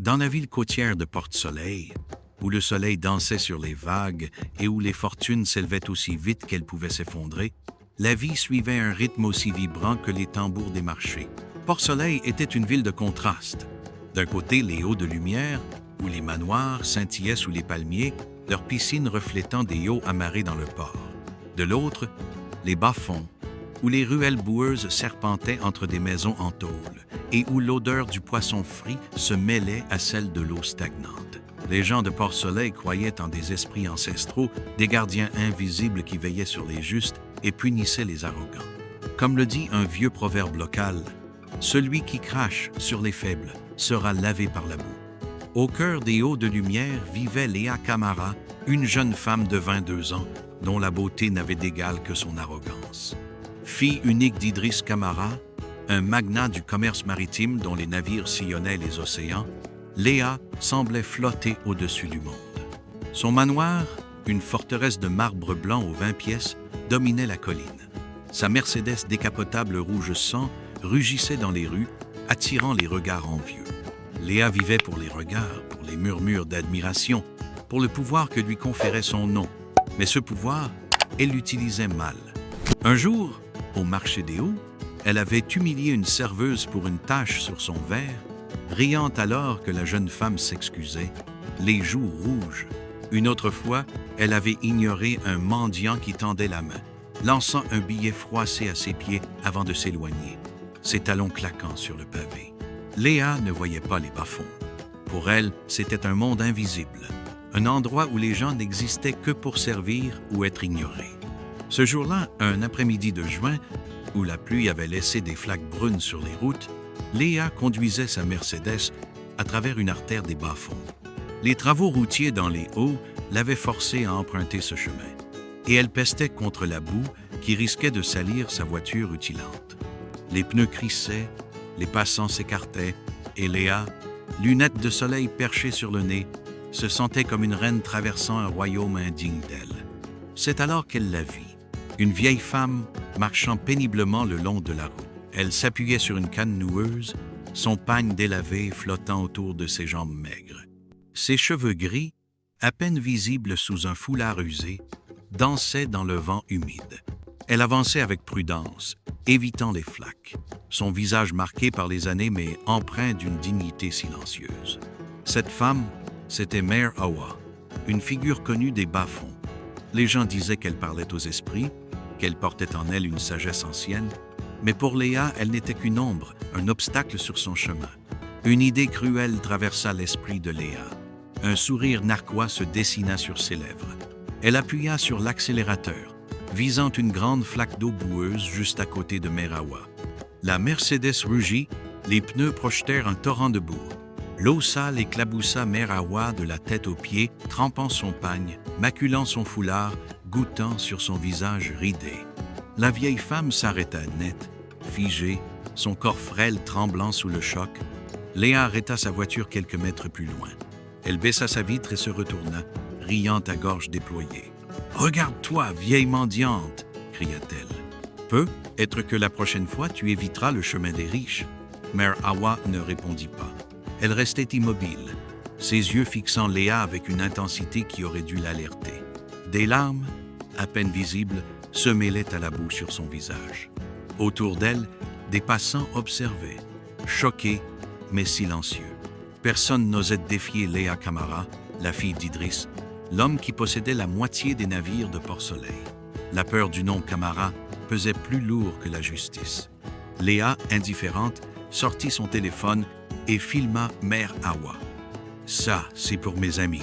Dans la ville côtière de Port-Soleil, où le soleil dansait sur les vagues et où les fortunes s'élevaient aussi vite qu'elles pouvaient s'effondrer, la vie suivait un rythme aussi vibrant que les tambours des marchés. Port-Soleil était une ville de contraste. D'un côté, les hauts de lumière, où les manoirs scintillaient sous les palmiers, leurs piscines reflétant des yachts amarrés dans le port. De l'autre, les bas-fonds, où les ruelles boueuses serpentaient entre des maisons en tôle et où l'odeur du poisson frit se mêlait à celle de l'eau stagnante. Les gens de Port-Soleil croyaient en des esprits ancestraux, des gardiens invisibles qui veillaient sur les justes et punissaient les arrogants. Comme le dit un vieux proverbe local, « Celui qui crache sur les faibles sera lavé par la boue ». Au cœur des hauts de lumière vivait Léa Camara, une jeune femme de 22 ans dont la beauté n'avait d'égal que son arrogance. Fille unique d'Idriss Camara, un magnat du commerce maritime dont les navires sillonnaient les océans, Léa semblait flotter au-dessus du monde. Son manoir, une forteresse de marbre blanc aux 20 pièces, dominait la colline. Sa Mercedes décapotable rouge sang rugissait dans les rues, attirant les regards envieux. Léa vivait pour les regards, pour les murmures d'admiration, pour le pouvoir que lui conférait son nom. Mais ce pouvoir, elle l'utilisait mal. Un jour, au marché des Hauts, elle avait humilié une serveuse pour une tache sur son verre, riant alors que la jeune femme s'excusait, les joues rouges. Une autre fois, elle avait ignoré un mendiant qui tendait la main, lançant un billet froissé à ses pieds avant de s'éloigner, ses talons claquant sur le pavé. Léa ne voyait pas les bas-fonds. Pour elle, c'était un monde invisible, un endroit où les gens n'existaient que pour servir ou être ignorés. Ce jour-là, un après-midi de juin, où la pluie avait laissé des flaques brunes sur les routes, Léa conduisait sa Mercedes à travers une artère des bas-fonds. Les travaux routiers dans les Hauts l'avaient forcée à emprunter ce chemin, et elle pestait contre la boue qui risquait de salir sa voiture rutilante. Les pneus crissaient, les passants s'écartaient, et Léa, lunettes de soleil perchées sur le nez, se sentait comme une reine traversant un royaume indigne d'elle. C'est alors qu'elle la vit, une vieille femme marchant péniblement le long de la route. Elle s'appuyait sur une canne noueuse, son pagne délavé flottant autour de ses jambes maigres. Ses cheveux gris, à peine visibles sous un foulard usé, dansaient dans le vent humide. Elle avançait avec prudence, évitant les flaques, son visage marqué par les années mais empreint d'une dignité silencieuse. Cette femme, c'était Mère Awa, une figure connue des bas-fonds. Les gens disaient qu'elle parlait aux esprits, qu'elle portait en elle une sagesse ancienne, mais pour Léa, elle n'était qu'une ombre, un obstacle sur son chemin. Une idée cruelle traversa l'esprit de Léa. Un sourire narquois se dessina sur ses lèvres. Elle appuya sur l'accélérateur, visant une grande flaque d'eau boueuse juste à côté de Mère Awa. La Mercedes rugit, les pneus projetèrent un torrent de boue. L'eau sale éclaboussa Mère Awa de la tête aux pieds, trempant son pagne, maculant son foulard, goûtant sur son visage ridé. La vieille femme s'arrêta net, figée, son corps frêle tremblant sous le choc. Léa arrêta sa voiture quelques mètres plus loin. Elle baissa sa vitre et se retourna, riant à gorge déployée. « Regarde-toi, vieille mendiante !» cria-t-elle. « Peut être que la prochaine fois tu éviteras le chemin des riches. » Mère Awa ne répondit pas. Elle restait immobile, ses yeux fixant Léa avec une intensité qui aurait dû l'alerter. Des larmes, à peine visibles, se mêlaient à la boue sur son visage. Autour d'elle, des passants observaient, choqués mais silencieux. Personne n'osait défier Léa Camara, la fille d'Idriss, l'homme qui possédait la moitié des navires de Port-Soleil. La peur du nom Camara pesait plus lourd que la justice. Léa, indifférente, sortit son téléphone et filma Mère Awa. « Ça, c'est pour mes amis »,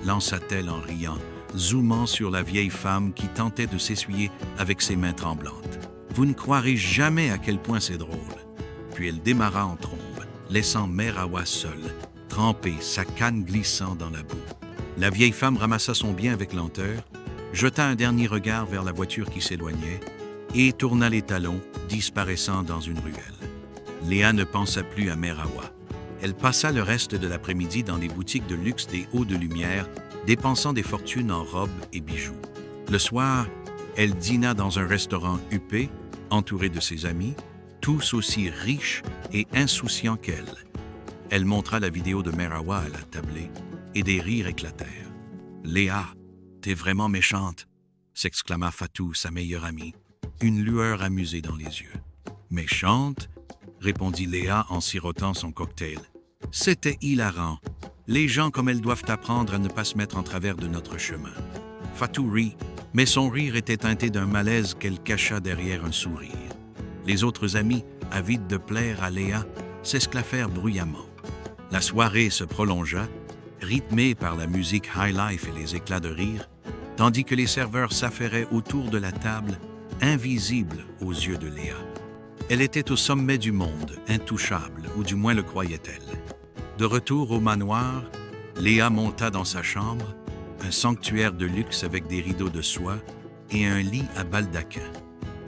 lança-t-elle en riant, zoomant sur la vieille femme qui tentait de s'essuyer avec ses mains tremblantes. « Vous ne croirez jamais à quel point c'est drôle. » Puis elle démarra en trombe, laissant Mère Awa seule, trempée, sa canne glissant dans la boue. La vieille femme ramassa son bien avec lenteur, jeta un dernier regard vers la voiture qui s'éloignait et tourna les talons, disparaissant dans une ruelle. Léa ne pensa plus à Mère Awa. Elle passa le reste de l'après-midi dans les boutiques de luxe des Hauts de Lumière, dépensant des fortunes en robes et bijoux. Le soir, elle dîna dans un restaurant huppé, entourée de ses amis, tous aussi riches et insouciants qu'elle. Elle montra la vidéo de Merawa à la tablée et des rires éclatèrent. « Léa, t'es vraiment méchante !» s'exclama Fatou, sa meilleure amie, une lueur amusée dans les yeux. « Méchante ?» répondit Léa en sirotant son cocktail. « C'était hilarant. Les gens comme elles doivent apprendre à ne pas se mettre en travers de notre chemin. » Fatou rit, mais son rire était teinté d'un malaise qu'elle cacha derrière un sourire. Les autres amis, avides de plaire à Léa, s'esclaffèrent bruyamment. La soirée se prolongea, rythmée par la musique high life et les éclats de rire, tandis que les serveurs s'affairaient autour de la table, invisibles aux yeux de Léa. Elle était au sommet du monde, intouchable, ou du moins le croyait-elle. De retour au manoir, Léa monta dans sa chambre, un sanctuaire de luxe avec des rideaux de soie et un lit à baldaquin.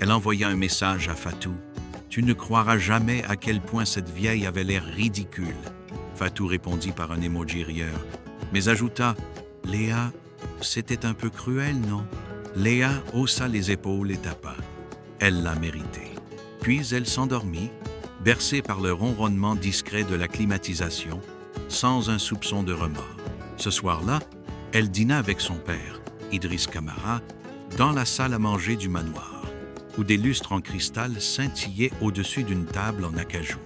Elle envoya un message à Fatou. « Tu ne croiras jamais à quel point cette vieille avait l'air ridicule. » Fatou répondit par un emoji rieur, mais ajouta « Léa, c'était un peu cruel, non ?» Léa haussa les épaules et tapa. Elle l'a mérité. Puis elle s'endormit, bercée par le ronronnement discret de la climatisation, sans un soupçon de remords. Ce soir-là, elle dîna avec son père, Idriss Camara, dans la salle à manger du manoir, où des lustres en cristal scintillaient au-dessus d'une table en acajou.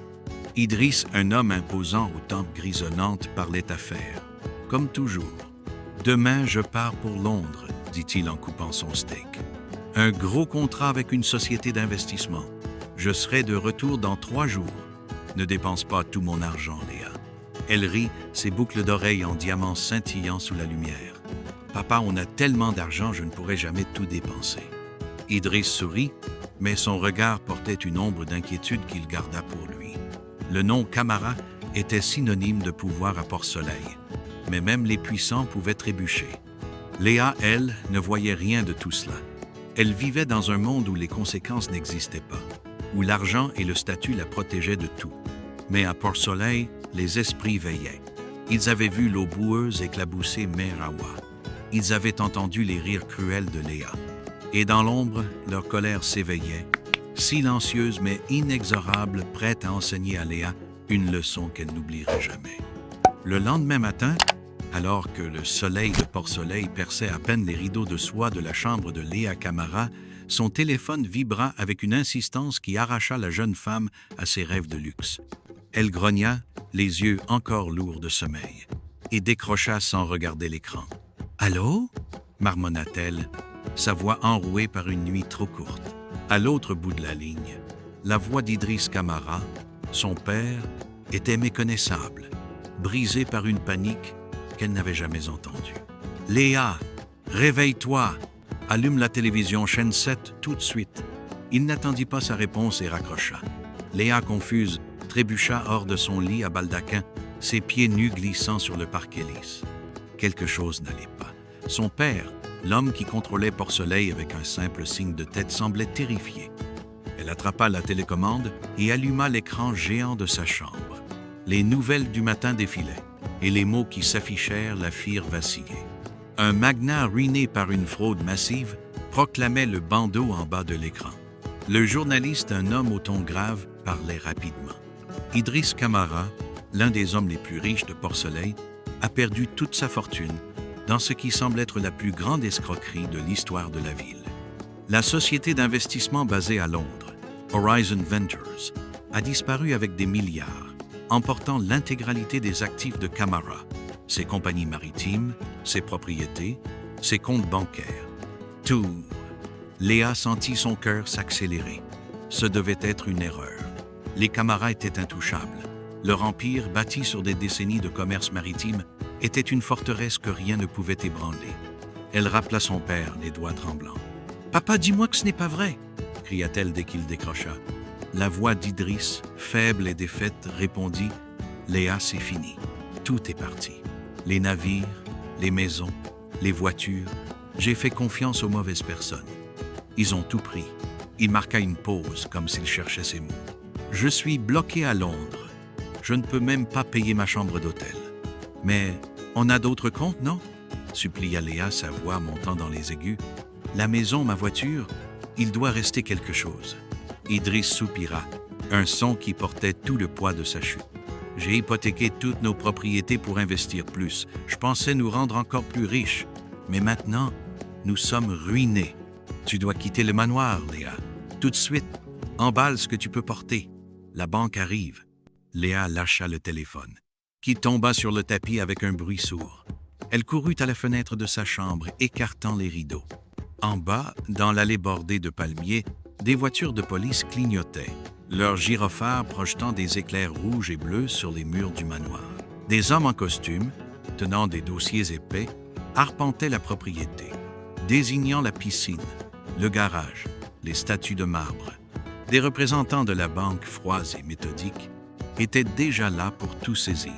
Idriss, un homme imposant aux tempes grisonnantes, parlait affaires, comme toujours. « Demain, je pars pour Londres, » dit-il en coupant son steak. « Un gros contrat avec une société d'investissement. Je serai de retour dans 3 jours. Ne dépense pas tout mon argent, Léa. » Elle rit, ses boucles d'oreilles en diamants scintillant sous la lumière. « Papa, on a tellement d'argent, je ne pourrai jamais tout dépenser. » Idriss sourit, mais son regard portait une ombre d'inquiétude qu'il garda pour lui. Le nom Camara était synonyme de pouvoir à Port-Soleil, mais même les puissants pouvaient trébucher. Léa, elle, ne voyait rien de tout cela. Elle vivait dans un monde où les conséquences n'existaient pas, où l'argent et le statut la protégeaient de tout. Mais à Port-Soleil, les esprits veillaient. Ils avaient vu l'eau boueuse éclabousser Merawa. Ils avaient entendu les rires cruels de Léa. Et dans l'ombre, leur colère s'éveillait, silencieuse mais inexorable, prête à enseigner à Léa une leçon qu'elle n'oublierait jamais. Le lendemain matin, alors que le soleil de Port-Soleil perçait à peine les rideaux de soie de la chambre de Léa Camara, son téléphone vibra avec une insistance qui arracha la jeune femme à ses rêves de luxe. Elle grogna, les yeux encore lourds de sommeil, et décrocha sans regarder l'écran. « Allô ?» marmonna-t-elle, sa voix enrouée par une nuit trop courte. À l'autre bout de la ligne, la voix d'Idriss Camara, son père, était méconnaissable, brisée par une panique qu'elle n'avait jamais entendue. « Léa, réveille-toi! Allume la télévision chaîne 7 tout de suite. » Il n'attendit pas sa réponse et raccrocha. Léa, confuse, trébucha hors de son lit à baldaquin, ses pieds nus glissant sur le parquet lisse. Quelque chose n'allait pas. Son père, l'homme qui contrôlait Port-Soleil avec un simple signe de tête, semblait terrifié. Elle attrapa la télécommande et alluma l'écran géant de sa chambre. Les nouvelles du matin défilaient, et les mots qui s'affichèrent la firent vaciller. Un magnat ruiné par une fraude massive proclamait le bandeau en bas de l'écran. Le journaliste, un homme au ton grave, parlait rapidement. Idriss Camara, l'un des hommes les plus riches de Port-Soleil, a perdu toute sa fortune dans ce qui semble être la plus grande escroquerie de l'histoire de la ville. La société d'investissement basée à Londres, Horizon Ventures, a disparu avec des milliards, emportant l'intégralité des actifs de Camara, ses compagnies maritimes, ses propriétés, ses comptes bancaires. Tout. Léa sentit son cœur s'accélérer. Ce devait être une erreur. Les Camara étaient intouchables. Leur empire, bâti sur des décennies de commerce maritime, était une forteresse que rien ne pouvait ébranler. Elle rappela son père, les doigts tremblants. « Papa, dis-moi que ce n'est pas vrai !» cria-t-elle dès qu'il décrocha. La voix d'Idriss, faible et défaite, répondit « Léa, c'est fini. Tout est parti. Les navires, les maisons, les voitures. J'ai fait confiance aux mauvaises personnes. Ils ont tout pris. » Il marqua une pause, comme s'il cherchait ses mots. « Je suis bloqué à Londres. Je ne peux même pas payer ma chambre d'hôtel. Mais on a d'autres comptes, non ?» supplia Léa, sa voix montant dans les aigus. « La maison, ma voiture, il doit rester quelque chose. » Idriss soupira, un son qui portait tout le poids de sa chute. « J'ai hypothéqué toutes nos propriétés pour investir plus. Je pensais nous rendre encore plus riches. Mais maintenant, nous sommes ruinés. Tu dois quitter le manoir, Léa. Tout de suite, emballe ce que tu peux porter. La banque arrive. Léa lâcha le téléphone, qui tomba sur le tapis avec un bruit sourd. Elle courut à la fenêtre de sa chambre, écartant les rideaux. En bas, dans l'allée bordée de palmiers, des voitures de police clignotaient, leurs gyrophares projetant des éclairs rouges et bleus sur les murs du manoir. Des hommes en costume, tenant des dossiers épais, arpentaient la propriété, désignant la piscine, le garage, les statues de marbre. Des représentants de la banque, froids et méthodiques, étaient déjà là pour tout saisir.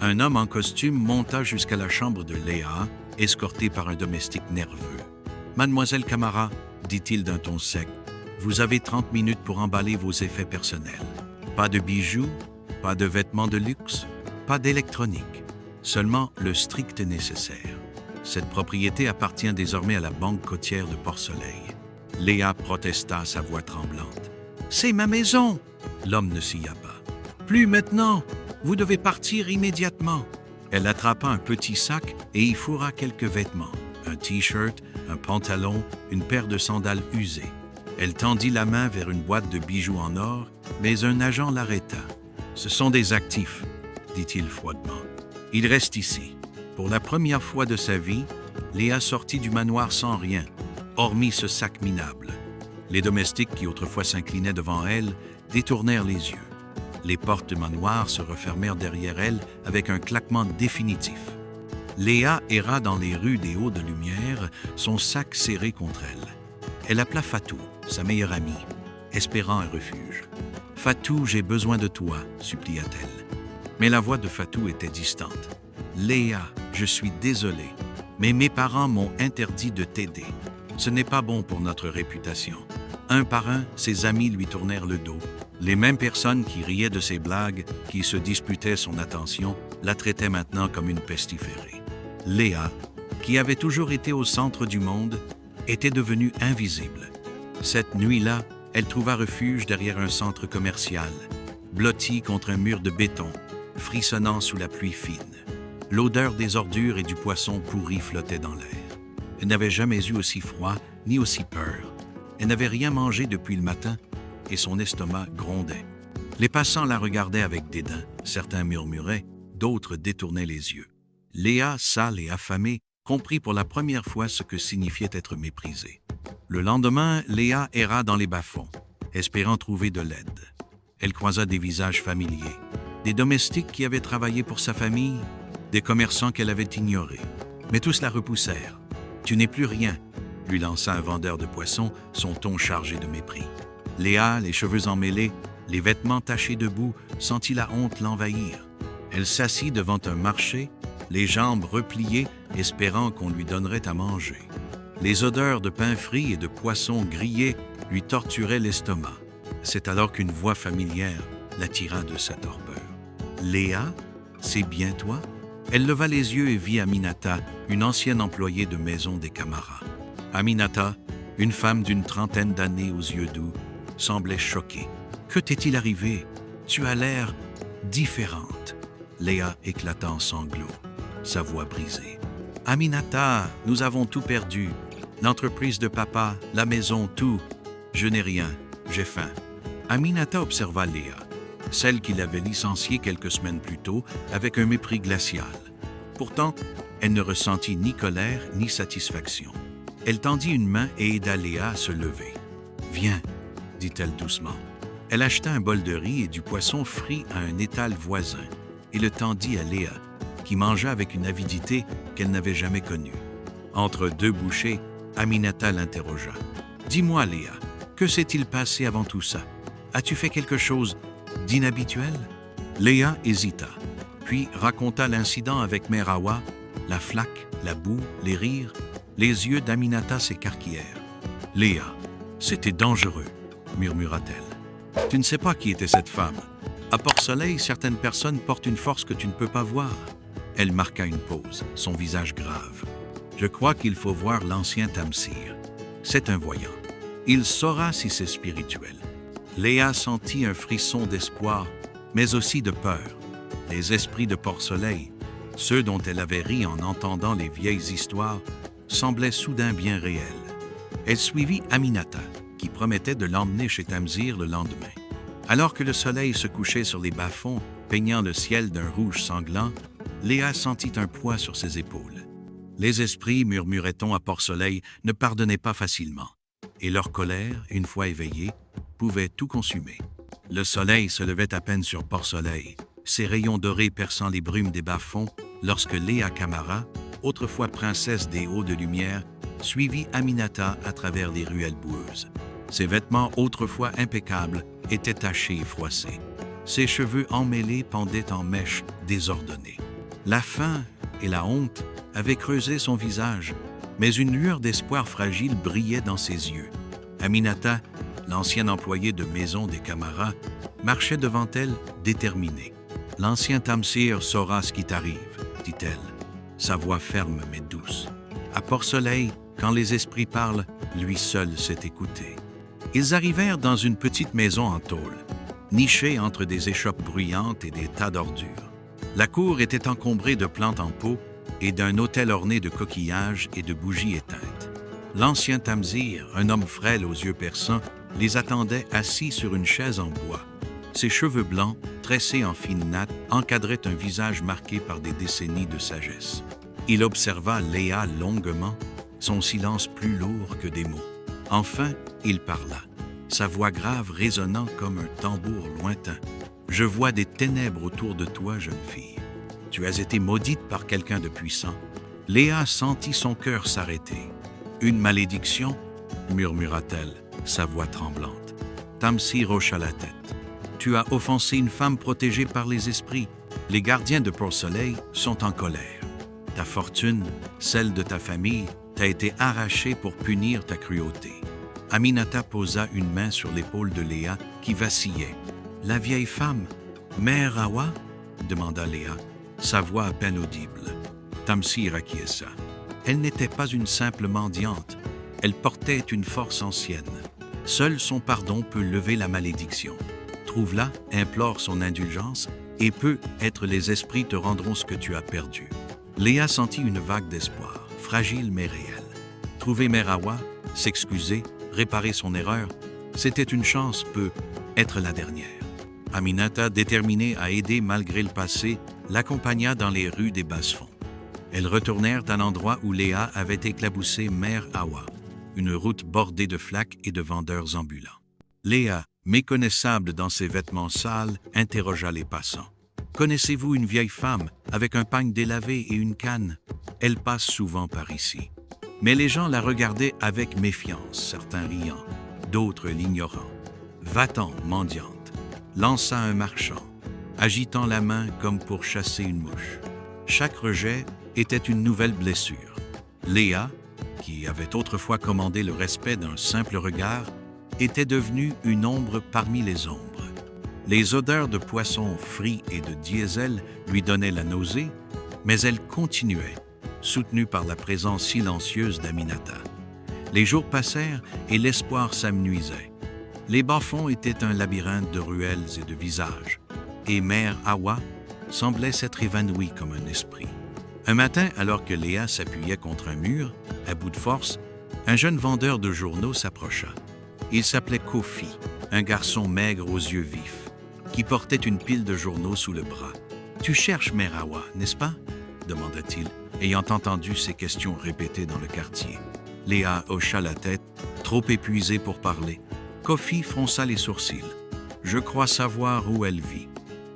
Un homme en costume monta jusqu'à la chambre de Léa, escorté par un domestique nerveux. « Mademoiselle Camara, dit-il d'un ton sec, vous avez 30 minutes pour emballer vos effets personnels. Pas de bijoux, pas de vêtements de luxe, pas d'électronique, seulement le strict nécessaire. Cette propriété appartient désormais à la banque côtière de Port-Soleil. » Léa protesta, sa voix tremblante. « C'est ma maison !» L'homme ne s'ya pas. « Plus maintenant! Vous devez partir immédiatement. » Elle attrapa un petit sac et y fourra quelques vêtements, un t-shirt, un pantalon, une paire de sandales usées. Elle tendit la main vers une boîte de bijoux en or, mais un agent l'arrêta. « Ce sont des actifs, » dit-il froidement. « Il reste ici. » Pour la première fois de sa vie, Léa sortit du manoir sans rien, hormis ce sac minable. Les domestiques qui autrefois s'inclinaient devant elle détournèrent les yeux. Les portes du manoir se refermèrent derrière elle avec un claquement définitif. Léa erra dans les rues des Hauts de Lumière, son sac serré contre elle. Elle appela Fatou, sa meilleure amie, espérant un refuge. « Fatou, j'ai besoin de toi, supplia-t-elle. » Mais la voix de Fatou était distante. « Léa, je suis désolée, mais mes parents m'ont interdit de t'aider. Ce n'est pas bon pour notre réputation. » Un par un, ses amis lui tournèrent le dos. Les mêmes personnes qui riaient de ses blagues, qui se disputaient son attention, la traitaient maintenant comme une pestiférée. Léa, qui avait toujours été au centre du monde, était devenue invisible. Cette nuit-là, elle trouva refuge derrière un centre commercial, blotti contre un mur de béton, frissonnant sous la pluie fine. L'odeur des ordures et du poisson pourri flottait dans l'air. Elle n'avait jamais eu aussi froid ni aussi peur. Elle n'avait rien mangé depuis le matin et son estomac grondait. Les passants la regardaient avec dédain. Certains murmuraient, d'autres détournaient les yeux. Léa, sale et affamée, comprit pour la première fois ce que signifiait être méprisée. Le lendemain, Léa erra dans les bas-fonds, espérant trouver de l'aide. Elle croisa des visages familiers, des domestiques qui avaient travaillé pour sa famille, des commerçants qu'elle avait ignorés. Mais tous la repoussèrent. « Tu n'es plus rien », lui lança un vendeur de poissons, son ton chargé de mépris. Léa, les cheveux emmêlés, les vêtements tachés de boue, sentit la honte l'envahir. Elle s'assit devant un marché, les jambes repliées, espérant qu'on lui donnerait à manger. Les odeurs de pain frit et de poissons grillés lui torturaient l'estomac. C'est alors qu'une voix familière l'attira de sa torpeur. « Léa, c'est bien toi ?» Elle leva les yeux et vit Aminata, une ancienne employée de maison des Camara. Aminata, une femme d'une trentaine d'années aux yeux doux, semblait choquée. « Que t'est-il arrivé? Tu as l'air différente. » Léa éclata en sanglots, sa voix brisée. « Aminata, nous avons tout perdu. L'entreprise de papa, la maison, tout. Je n'ai rien, j'ai faim. » Aminata observa Léa, celle qui l'avait licenciée quelques semaines plus tôt, avec un mépris glacial. Pourtant, elle ne ressentit ni colère ni satisfaction. Elle tendit une main et aida Léa à se lever. « Viens, » dit-elle doucement. Elle acheta un bol de riz et du poisson frit à un étal voisin et le tendit à Léa, qui mangea avec une avidité qu'elle n'avait jamais connue. Entre deux bouchées, Aminata l'interrogea. « Dis-moi, Léa, que s'est-il passé avant tout ça? As-tu fait quelque chose d'inhabituel? » Léa hésita, puis raconta l'incident avec Mère Awa, la flaque, la boue, les rires. Les yeux d'Aminata s'écarquillèrent. « Léa, c'était dangereux, » murmura-t-elle. « Tu ne sais pas qui était cette femme. À Port-Soleil, certaines personnes portent une force que tu ne peux pas voir. » Elle marqua une pause, son visage grave. « Je crois qu'il faut voir l'ancien Tamsir. C'est un voyant. Il saura si c'est spirituel. » Léa sentit un frisson d'espoir, mais aussi de peur. Les esprits de Port-Soleil, ceux dont elle avait ri en entendant les vieilles histoires, semblaient soudain bien réels. Elle suivit Aminata, qui promettait de l'emmener chez Tamsir le lendemain. Alors que le soleil se couchait sur les bas-fonds, peignant le ciel d'un rouge sanglant, Léa sentit un poids sur ses épaules. Les esprits, murmurait-on à Port-Soleil, ne pardonnaient pas facilement, et leur colère, une fois éveillée, pouvait tout consumer. Le soleil se levait à peine sur Port-Soleil, ses rayons dorés perçant les brumes des bas-fonds, lorsque Léa Camara, autrefois princesse des hauts de lumière, suivit Aminata à travers les ruelles boueuses. Ses vêtements, autrefois impeccables, étaient tachés et froissés. Ses cheveux emmêlés pendaient en mèches désordonnées. La faim et la honte avaient creusé son visage, mais une lueur d'espoir fragile brillait dans ses yeux. Aminata, l'ancien employé de maison des Camara, marchait devant elle, déterminée. « L'ancien Tamsir saura ce qui t'arrive, dit-elle, sa voix ferme mais douce. À Port-Soleil, quand les esprits parlent, lui seul sait écouter. » Ils arrivèrent dans une petite maison en tôle, nichée entre des échoppes bruyantes et des tas d'ordures. La cour était encombrée de plantes en pot et d'un autel orné de coquillages et de bougies éteintes. L'ancien Tamsir, un homme frêle aux yeux perçants, les attendait assis sur une chaise en bois. Ses cheveux blancs, tressés en fines nattes, encadraient un visage marqué par des décennies de sagesse. Il observa Léa longuement, son silence plus lourd que des mots. Enfin, il parla, sa voix grave résonnant comme un tambour lointain. « Je vois des ténèbres autour de toi, jeune fille. Tu as été maudite par quelqu'un de puissant. » Léa sentit son cœur s'arrêter. « Une malédiction ?» murmura-t-elle, sa voix tremblante. Tamsir hocha la tête. « Tu as offensé une femme protégée par les esprits. Les gardiens de Port-Soleil sont en colère. Ta fortune, celle de ta famille, t'a été arrachée pour punir ta cruauté. » Aminata posa une main sur l'épaule de Léa qui vacillait. « La vieille femme, Mère Awa ?» demanda Léa, sa voix à peine audible. Tamsir acquiesça. Elle n'était pas une simple mendiante, elle portait une force ancienne. Seul son pardon peut lever la malédiction. Trouve-la, implore son indulgence, et peu être les esprits te rendront ce que tu as perdu. Léa sentit une vague d'espoir, fragile mais réelle. Trouver Mère Awa, s'excuser, réparer son erreur, c'était une chance, peut être la dernière. Aminata, déterminée à aider malgré le passé, l'accompagna dans les rues des Basses-Fonds. Elles retournèrent à l'endroit où Léa avait éclaboussé Mère Awa, une route bordée de flaques et de vendeurs ambulants. Léa, méconnaissable dans ses vêtements sales, interrogea les passants. « Connaissez-vous une vieille femme avec un pagne délavé et une canne? Elle passe souvent par ici. » Mais les gens la regardaient avec méfiance, certains riant, d'autres l'ignorant. « Va-t'en, mendiante !» lança un marchand, agitant la main comme pour chasser une mouche. Chaque rejet était une nouvelle blessure. Léa, qui avait autrefois commandé le respect d'un simple regard, était devenue une ombre parmi les ombres. Les odeurs de poissons frits et de diesel lui donnaient la nausée, mais elle continuait, soutenue par la présence silencieuse d'Aminata. Les jours passèrent et l'espoir s'amenuisait. Les bas-fonds étaient un labyrinthe de ruelles et de visages, et Mère Awa semblait s'être évanouie comme un esprit. Un matin, alors que Léa s'appuyait contre un mur, à bout de force, un jeune vendeur de journaux s'approcha. Il s'appelait Kofi, un garçon maigre aux yeux vifs, qui portait une pile de journaux sous le bras. « Tu cherches Mère Awa, n'est-ce pas ?» demanda-t-il, ayant entendu ces questions répétées dans le quartier. Léa hocha la tête, trop épuisée pour parler. Kofi fronça les sourcils. « Je crois savoir où elle vit.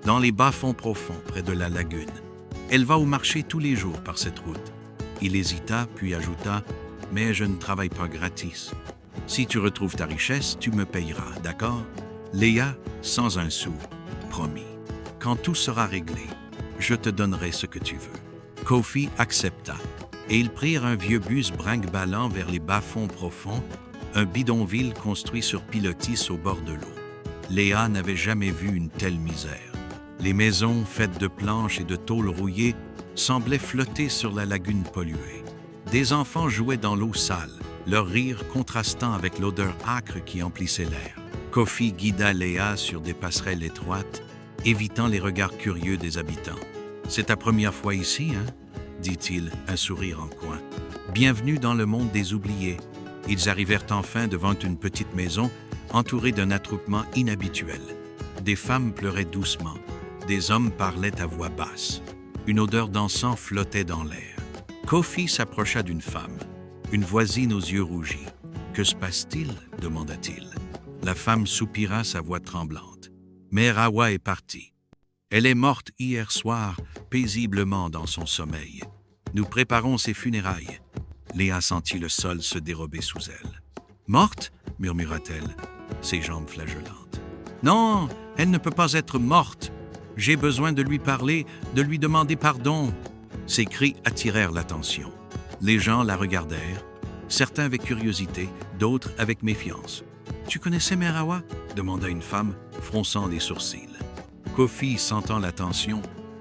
Dans les bas-fonds profonds, près de la lagune. Elle va au marché tous les jours par cette route. » Il hésita, puis ajouta « Mais je ne travaille pas gratis. Si tu retrouves ta richesse, tu me payeras, d'accord ?» Léa, sans un sou, promit. « Quand tout sera réglé, je te donnerai ce que tu veux. » Kofi accepta, et ils prirent un vieux bus brinque-ballant vers les bas-fonds profonds, un bidonville construit sur pilotis au bord de l'eau. Léa n'avait jamais vu une telle misère. Les maisons, faites de planches et de tôles rouillées, semblaient flotter sur la lagune polluée. Des enfants jouaient dans l'eau sale, leur rire contrastant avec l'odeur âcre qui emplissait l'air. Kofi guida Léa sur des passerelles étroites, évitant les regards curieux des habitants. « C'est ta première fois ici, hein ?» dit-il, un sourire en coin. « Bienvenue dans le monde des oubliés. » Ils arrivèrent enfin devant une petite maison entourée d'un attroupement inhabituel. Des femmes pleuraient doucement. Des hommes parlaient à voix basse. Une odeur d'encens flottait dans l'air. Kofi s'approcha d'une femme, une voisine aux yeux rougis. « Que se passe-t-il » demanda-t-il. La femme soupira, sa voix tremblante. « Mère Awa est partie. Elle est morte hier soir, paisiblement dans son sommeil. Nous préparons ses funérailles. » Léa sentit le sol se dérober sous elle. « Morte » murmura-t-elle, ses jambes flageolantes. « Non, elle ne peut pas être morte. J'ai besoin de lui parler, de lui demander pardon. » Ces cris attirèrent l'attention. Les gens la regardèrent, certains avec curiosité, d'autres avec méfiance. « Tu connaissais Mère Awa » demanda une femme, fronçant les sourcils. Kofi, sentant la tension,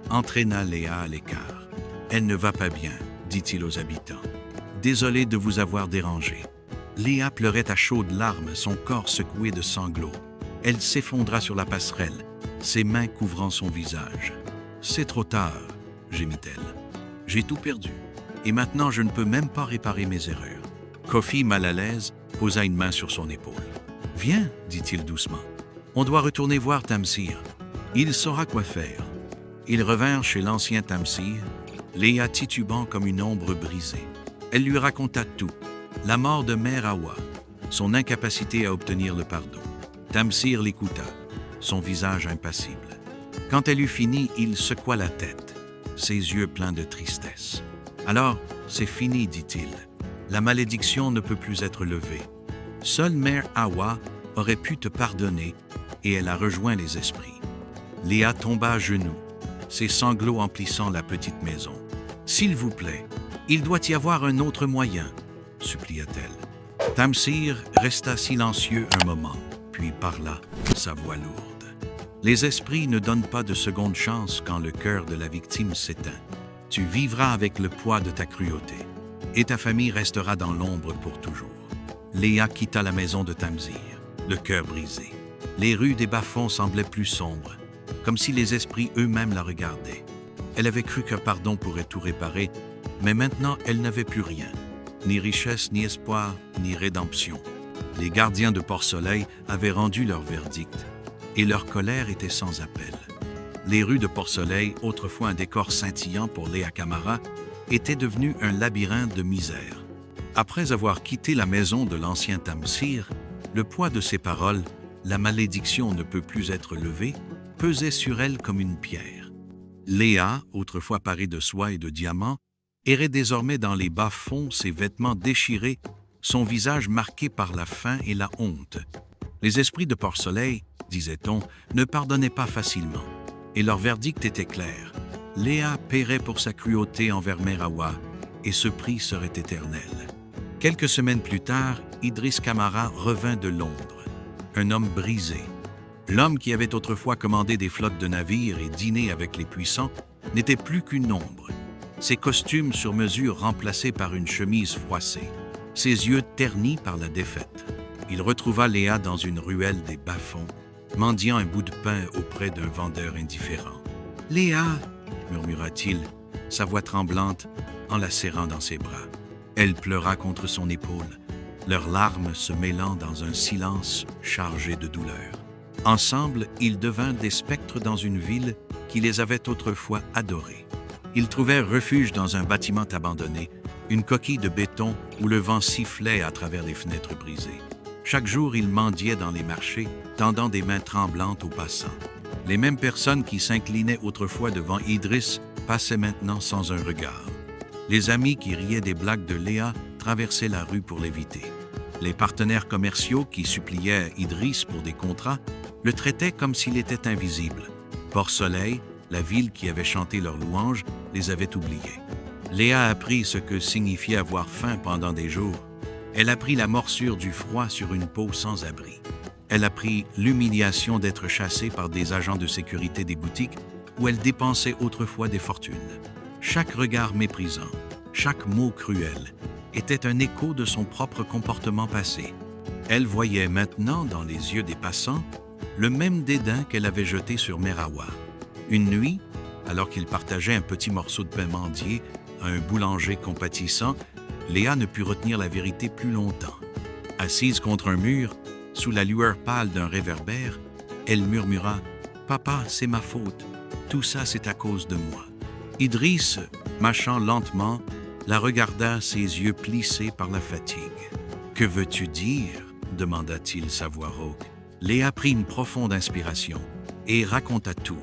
entraîna Léa à l'écart. « Elle ne va pas bien, dit-il aux habitants. Désolé de vous avoir dérangé. » Léa pleurait à chaudes larmes, son corps secoué de sanglots. Elle s'effondra sur la passerelle, ses mains couvrant son visage. « C'est trop tard, » gémit-elle. « J'ai tout perdu, et maintenant je ne peux même pas réparer mes erreurs. » Kofi, mal à l'aise, posa une main sur son épaule. « Viens, dit-il doucement. On doit retourner voir Tamsir. Il saura quoi faire. » Ils revinrent chez l'ancien Tamsir, Léa titubant comme une ombre brisée. Elle lui raconta tout, la mort de Mère Awa, son incapacité à obtenir le pardon. Tamsir l'écouta, son visage impassible. Quand elle eut fini, il secoua la tête, ses yeux pleins de tristesse. « Alors, c'est fini, dit-il. La malédiction ne peut plus être levée. Seule Mère Awa aurait pu te pardonner et elle a rejoint les esprits. » Léa tomba à genoux, ses sanglots emplissant la petite maison. « S'il vous plaît, il doit y avoir un autre moyen, » supplia-t-elle. Tamsir resta silencieux un moment, puis parla, sa voix lourde. « Les esprits ne donnent pas de seconde chance quand le cœur de la victime s'éteint. Tu vivras avec le poids de ta cruauté, et ta famille restera dans l'ombre pour toujours. » Léa quitta la maison de Tamsir, le cœur brisé. Les rues des bas-fonds semblaient plus sombres, comme si les esprits eux-mêmes la regardaient. Elle avait cru qu'un pardon pourrait tout réparer, mais maintenant elle n'avait plus rien. Ni richesse, ni espoir, ni rédemption. Les gardiens de Port-Soleil avaient rendu leur verdict, et leur colère était sans appel. Les rues de Port-Soleil, autrefois un décor scintillant pour Léa Camara, étaient devenues un labyrinthe de misère. Après avoir quitté la maison de l'ancien Tamsir, le poids de ses paroles, la malédiction ne peut plus être levée, pesait sur elle comme une pierre. Léa, autrefois parée de soie et de diamants, errait désormais dans les bas-fonds, ses vêtements déchirés, son visage marqué par la faim et la honte. Les esprits de Port-Soleil, disait-on, ne pardonnaient pas facilement, et leur verdict était clair. Léa paierait pour sa cruauté envers Mère Awa, et ce prix serait éternel. Quelques semaines plus tard, Idriss Camara revint de Londres, un homme brisé. L'homme qui avait autrefois commandé des flottes de navires et dîné avec les puissants n'était plus qu'une ombre. Ses costumes sur mesure remplacés par une chemise froissée, ses yeux ternis par la défaite. Il retrouva Léa dans une ruelle des bas-fonds, mendiant un bout de pain auprès d'un vendeur indifférent. « Léa !» murmura-t-il, sa voix tremblante, en la serrant dans ses bras. Elle pleura contre son épaule, leurs larmes se mêlant dans un silence chargé de douleur. Ensemble, ils devinrent des spectres dans une ville qui les avait autrefois adorés. Ils trouvèrent refuge dans un bâtiment abandonné, une coquille de béton où le vent sifflait à travers les fenêtres brisées. Chaque jour, ils mendiaient dans les marchés, tendant des mains tremblantes aux passants. Les mêmes personnes qui s'inclinaient autrefois devant Idriss passaient maintenant sans un regard. Les amis qui riaient des blagues de Léa traversaient la rue pour l'éviter. Les partenaires commerciaux qui suppliaient Idriss pour des contrats le traitaient comme s'il était invisible. Port-Soleil, la ville qui avait chanté leurs louanges, les avait oubliés. Léa apprit ce que signifiait avoir faim pendant des jours. Elle apprit la morsure du froid sur une peau sans abri. Elle apprit l'humiliation d'être chassée par des agents de sécurité des boutiques où elle dépensait autrefois des fortunes. Chaque regard méprisant, chaque mot cruel, était un écho de son propre comportement passé. Elle voyait maintenant, dans les yeux des passants, le même dédain qu'elle avait jeté sur Merawa. Une nuit, alors qu'ils partageaient un petit morceau de pain mendié à un boulanger compatissant, Léa ne put retenir la vérité plus longtemps. Assise contre un mur, sous la lueur pâle d'un réverbère, elle murmura « Papa, c'est ma faute. Tout ça, c'est à cause de moi. » Idriss, marchant lentement, la regarda, ses yeux plissés par la fatigue. « Que veux-tu dire ?» demanda-t-il sa voix rauque. Léa prit une profonde inspiration et raconta tout.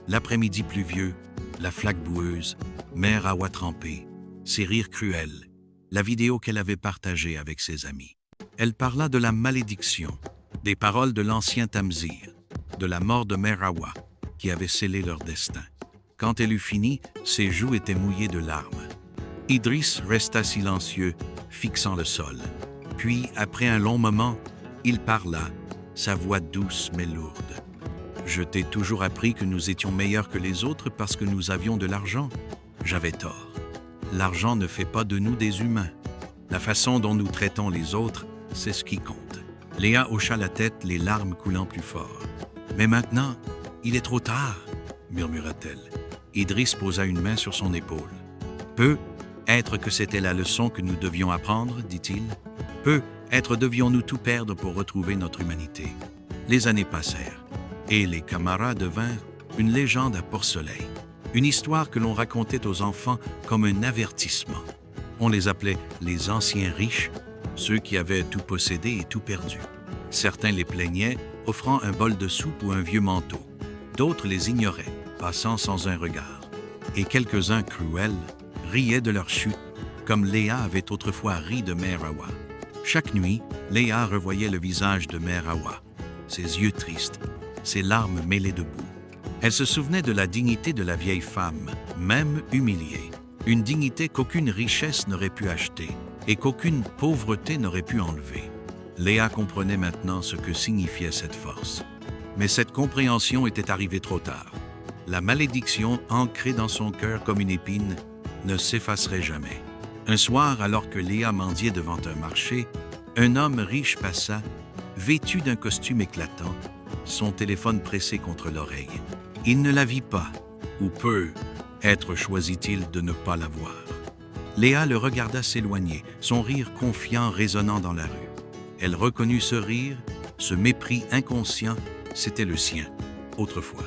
L'après-midi pluvieux, la flaque boueuse, Merawa trempée, ses rires cruels, la vidéo qu'elle avait partagée avec ses amis. Elle parla de la malédiction, des paroles de l'ancien Tamzir, de la mort de Merawa, qui avait scellé leur destin. Quand elle eut fini, ses joues étaient mouillées de larmes. Idriss resta silencieux, fixant le sol. Puis, après un long moment, il parla, sa voix douce mais lourde. « Je t'ai toujours appris que nous étions meilleurs que les autres parce que nous avions de l'argent. J'avais tort. L'argent ne fait pas de nous des humains. La façon dont nous traitons les autres, c'est ce qui compte. » Léa hocha la tête, les larmes coulant plus fort. « Mais maintenant, il est trop tard, » murmura-t-elle. Idriss posa une main sur son épaule. « Peut-être que c'était la leçon que nous devions apprendre, dit-il. Peut-être devions-nous tout perdre pour retrouver notre humanité. » Les années passèrent, et les Camara devinrent une légende à Port-Soleil, une histoire que l'on racontait aux enfants comme un avertissement. On les appelait les anciens riches, ceux qui avaient tout possédé et tout perdu. Certains les plaignaient, offrant un bol de soupe ou un vieux manteau. D'autres les ignoraient, passant sans un regard. Et quelques-uns cruels riaient de leur chute, comme Léa avait autrefois ri de Merawa. Chaque nuit, Léa revoyait le visage de Merawa, ses yeux tristes, ses larmes mêlées de boue. Elle se souvenait de la dignité de la vieille femme, même humiliée. Une dignité qu'aucune richesse n'aurait pu acheter et qu'aucune pauvreté n'aurait pu enlever. Léa comprenait maintenant ce que signifiait cette force. Mais cette compréhension était arrivée trop tard. La malédiction, ancrée dans son cœur comme une épine, ne s'effacerait jamais. Un soir, alors que Léa mendiait devant un marché, un homme riche passa, vêtu d'un costume éclatant, son téléphone pressé contre l'oreille. Il ne la vit pas, ou peut-être choisit-il de ne pas la voir. Léa le regarda s'éloigner, son rire confiant résonnant dans la rue. Elle reconnut ce rire, ce mépris inconscient, c'était le sien, autrefois.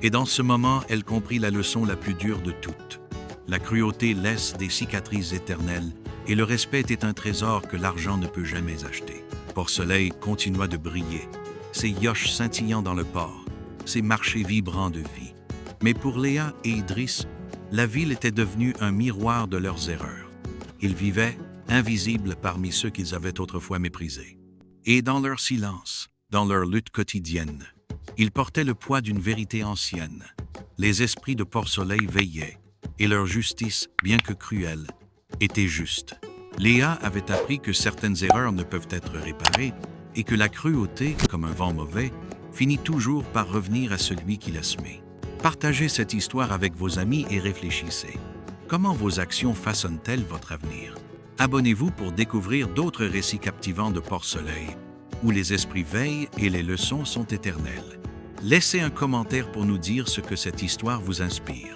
Et dans ce moment, elle comprit la leçon la plus dure de toutes. La cruauté laisse des cicatrices éternelles et le respect est un trésor que l'argent ne peut jamais acheter. Port-Soleil continua de briller, ses yoches scintillant dans le port, ses marchés vibrants de vie. Mais pour Léa et Idriss, la ville était devenue un miroir de leurs erreurs. Ils vivaient, invisibles parmi ceux qu'ils avaient autrefois méprisés. Et dans leur silence, dans leur lutte quotidienne, ils portaient le poids d'une vérité ancienne. Les esprits de Port-Soleil veillaient, et leur justice, bien que cruelle, était juste. Léa avait appris que certaines erreurs ne peuvent être réparées et que la cruauté, comme un vent mauvais, finit toujours par revenir à celui qui l'a semée. Partagez cette histoire avec vos amis et réfléchissez. Comment vos actions façonnent-elles votre avenir? Abonnez-vous pour découvrir d'autres récits captivants de Port-Soleil, où les esprits veillent et les leçons sont éternelles. Laissez un commentaire pour nous dire ce que cette histoire vous inspire.